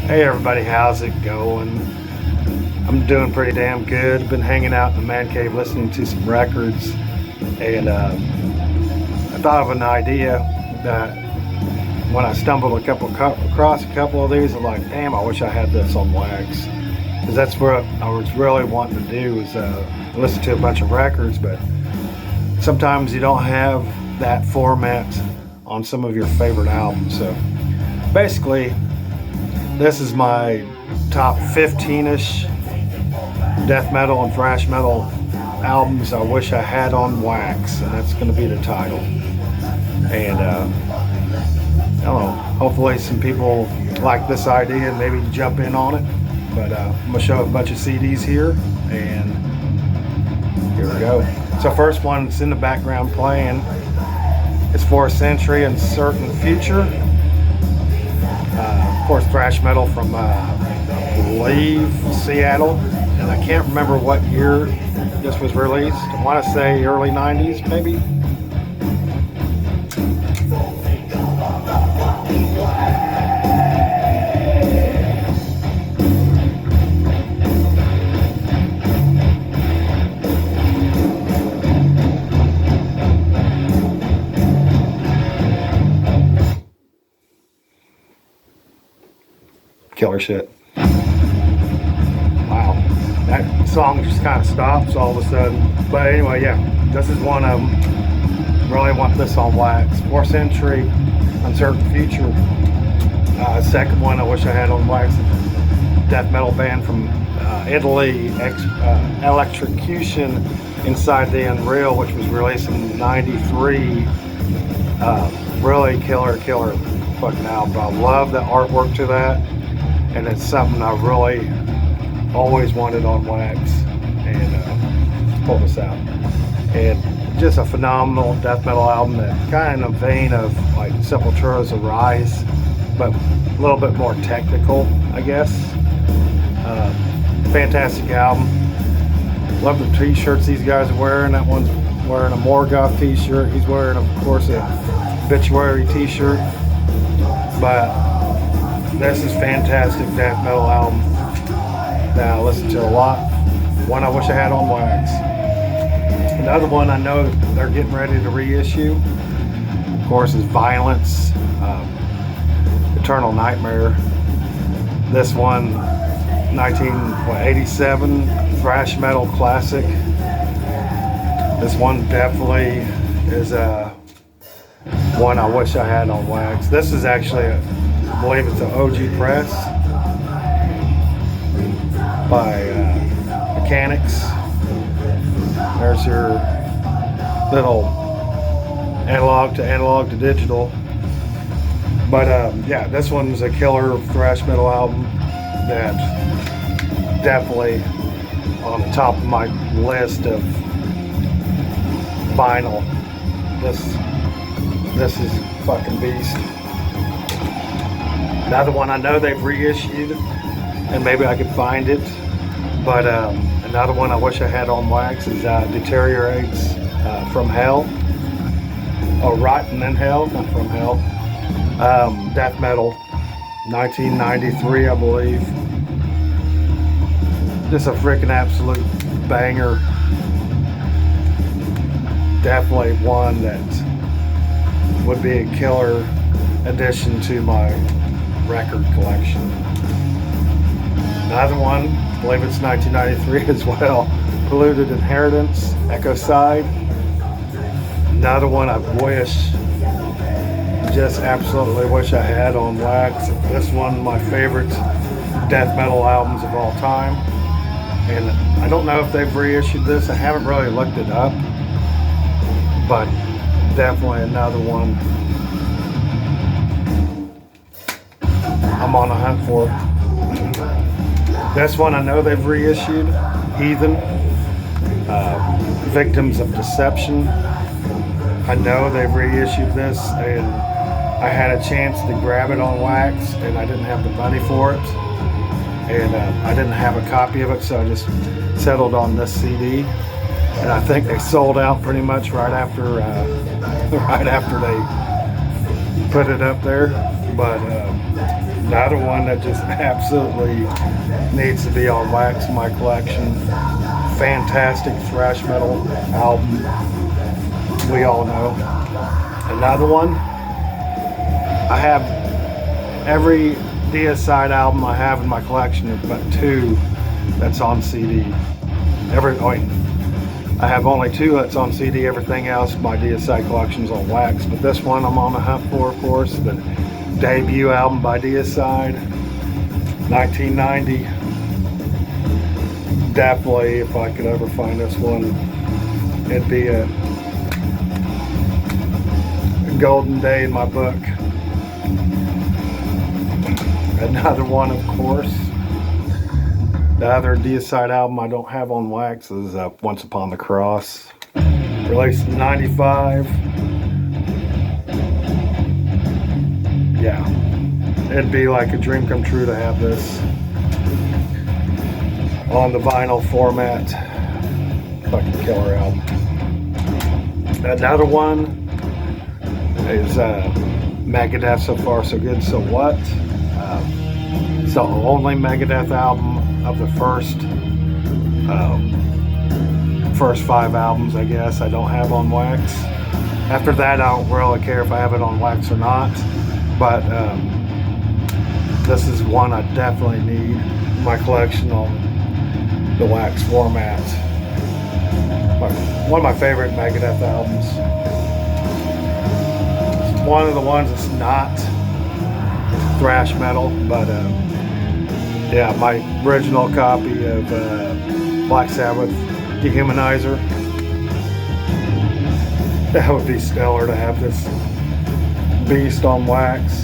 Hey everybody, how's it going? I'm doing pretty damn good. Been hanging out in the man cave listening to some records, and I thought of an idea that when I stumbled across a couple of these, I'm like, damn, I wish I had this on wax. Because that's what I was really wanting to do, is listen to a bunch of records, but sometimes you don't have that format on some of your favorite albums. So basically, this is my top 15-ish death metal and thrash metal albums I wish I had on wax, and that's going to be the title. And I don't know, hopefully some people like this idea and maybe jump in on it. But I'm going to show a bunch of CDs here, and here we go. So first one that's in the background playing is 4th Century and Certain Future. Of course, thrash metal from, I believe, Seattle. And I can't remember what year this was released. I want to say early 90s, maybe. Killer shit. Wow. That song just kind of stops all of a sudden. But anyway, yeah, this is one of them. Really want this on wax. 4th Century, Uncertain Future. Second one I wish I had on wax. Death metal band from Italy, Electrocution Inside the Unreal, which was released in '93. Really killer fucking album. I love the artwork to that. And it's something I really always wanted on wax, and pull this out. And just a phenomenal death metal album, that kind of vein of like Sepultura's Arise, but a little bit more technical, I guess. Fantastic album. Love the t-shirts these guys are wearing. That one's wearing a Morgoth t-shirt. He's wearing, of course, a Obituary t-shirt. But this is fantastic death metal album that I listen to a lot. One I wish I had on wax. Another one I know they're getting ready to reissue, of course, is Violence, Eternal Nightmare. This one, 1987 thrash metal classic. This one definitely is one I wish I had on wax. This is actually I believe it's an OG press by Mechanics. There's your little analog to digital. But yeah, this one's a killer thrash metal album that definitely on the top of my list of vinyl. This is fucking beast. Another one I know they've reissued, and maybe I could find it, but another one I wish I had on wax is Deteriorates From Hell, or Rotten in Hell, not From Hell. Death metal, 1993, I believe. Just a freaking absolute banger. Definitely one that would be a killer addition to my record collection. Another one, I believe it's 1993 as well, Polluted Inheritance, Ecocide. Another one I just absolutely wish I had on wax. This one, my favorite death metal albums of all time. And I don't know if they've reissued this. I haven't really looked it up, but definitely another one I'm on the hunt for. This one I know they've reissued, Heathen, Victims of Deception. I know they've reissued this, and I had a chance to grab it on wax, and I didn't have the money for it, and I didn't have a copy of it, so I just settled on this CD. And I think they sold out pretty much right after they put it up there. but another one that just absolutely needs to be on wax in my collection. Fantastic thrash metal album, we all know. Another one, I have every Deicide album I have in my collection, but 2 that's on CD. I have only 2 that's on CD. Everything else, my Deicide collection's on wax. But this one I'm on the hunt for, of course, the debut album by Deicide, 1990. Definitely, if I could ever find this one, it'd be a golden day in my book. Another one, of course, the other Deicide album I don't have on wax is Once Upon the Cross, released in 95. Yeah, it'd be like a dream come true to have this on the vinyl format. Fucking killer album. Another one is Megadeth, So Far So Good So What. It's the only Megadeth album of the first 5 albums, I guess, I don't have on wax. After that, I don't really care if I have it on wax or not, but this is one I definitely need in my collection on the wax format. One of my favorite Megadeth albums. It's one of the ones that's not thrash metal, but yeah, my original copy of Black Sabbath, Dehumanizer. That would be stellar to have this beast on wax.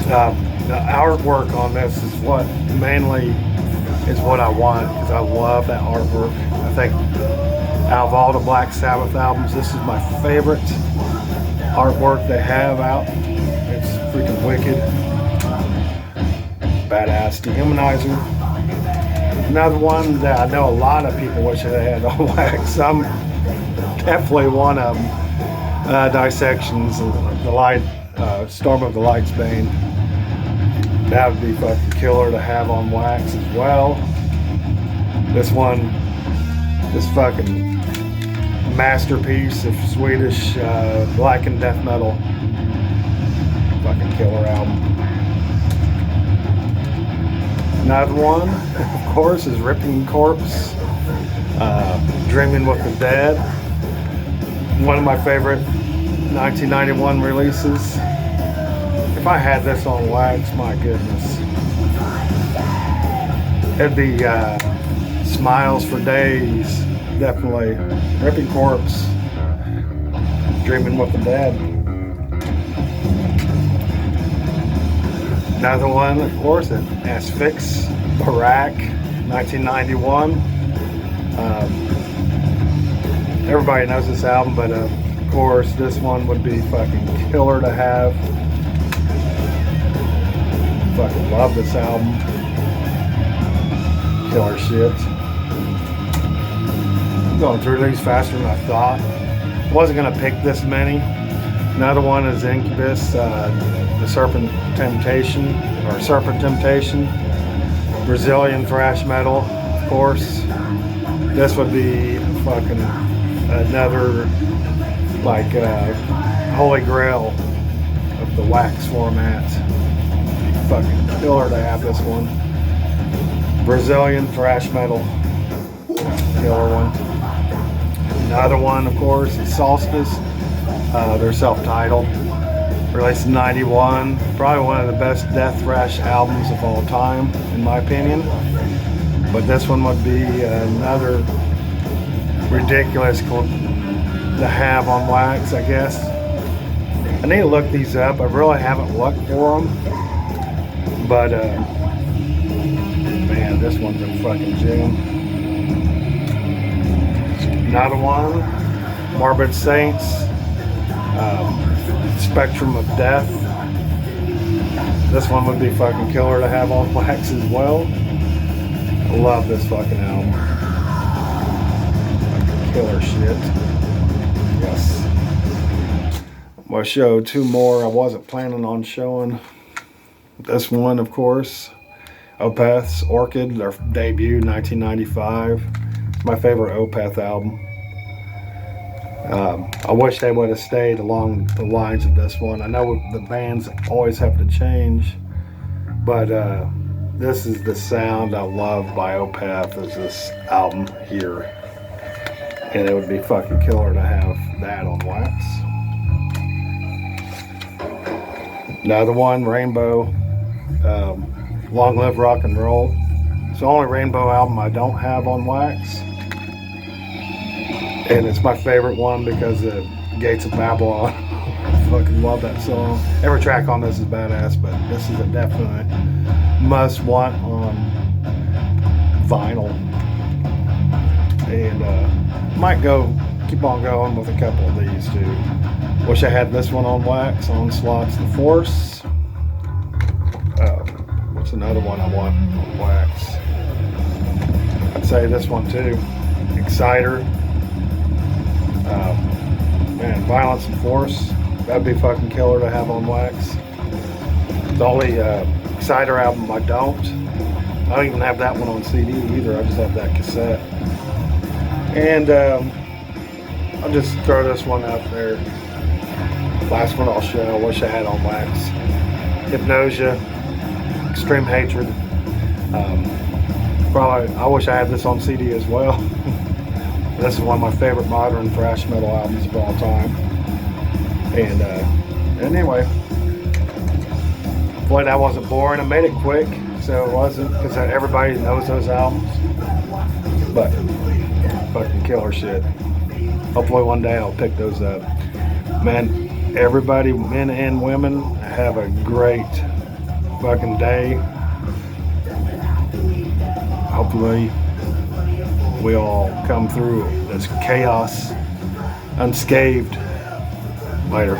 The artwork on this is what mainly is what I want, because I love that artwork. I think out of all the Black Sabbath albums, this is my favorite artwork they have out. It's freaking wicked. Badass. Dehumanizer. Another one that I know a lot of people wish they had on wax. I'm definitely one of them. Dissections of the Light, Storm of the Light's Bane. That would be fucking killer to have on wax as well. This one, this fucking masterpiece of Swedish black and death metal. Fucking killer album. Another one, of course, is Ripping Corpse, Dreaming with the Dead. One of my favorite 1991 releases. If I had this on wax, my goodness. It'd be smiles for days, definitely. Ripping Corpse, Dreaming with the Dead. Another one, of course, is Asphyx, Barak, 1991. Everybody knows this album, but of course, this one would be fucking killer to have. Fucking love this album. Killer shit. I'm going through these faster than I thought. Wasn't gonna pick this many. Another one is Incubus, the Serpent Temptation, Brazilian thrash metal, of course. This would be fucking another, like, holy grail of the wax format. Fucking killer to have this one. Brazilian thrash metal, killer one. Another one, of course, is Solstice. They're self-titled, released in 91. Probably one of the best death thrash albums of all time, in my opinion. But this one would be another ridiculous to have on wax, I guess. I need to look these up. I really haven't looked for them. But, man, this one's a fucking gem. Another one, Morbid Saints, Spectrum of Death. This one would be fucking killer to have on wax as well. I love this fucking album. Fucking killer shit. Yes. I'm going to show two more. I wasn't planning on showing this one, of course. Opeth's Orchid, their debut, 1995. It's my favorite Opeth album. I wish they would have stayed along the lines of this one. I know the bands always have to change, but this is the sound I love by Opeth, is this album here. And it would be fucking killer to have that on wax. Another one, Rainbow, Long Live Rock and Roll. It's the only Rainbow album I don't have on wax. And it's my favorite one because of Gates of Babylon. I fucking love that song. Every track on this is badass, but this is a definite must want on vinyl. And might keep on going with a couple of these too. Wish I had this one on wax. Onslaught's The Force. What's another one I want on wax? I'd say this one too. Exciter. Man, Violence and Force. That'd be fucking killer to have on wax. The only Exciter album I don't even have that one on CD either. I just have that cassette. And I'll just throw this one out there. Last one I'll show. I wish I had on wax. Hypnosia, Extreme Hatred. Probably, I wish I had this on CD as well. This is one of my favorite modern thrash metal albums of all time. And anyway, boy, that wasn't boring. I made it quick, so it wasn't, because everybody knows those albums. But fucking killer shit. Hopefully one day I'll pick those up. Man, everybody, men and women, have a great fucking day. Hopefully we all come through this chaos unscathed. Later.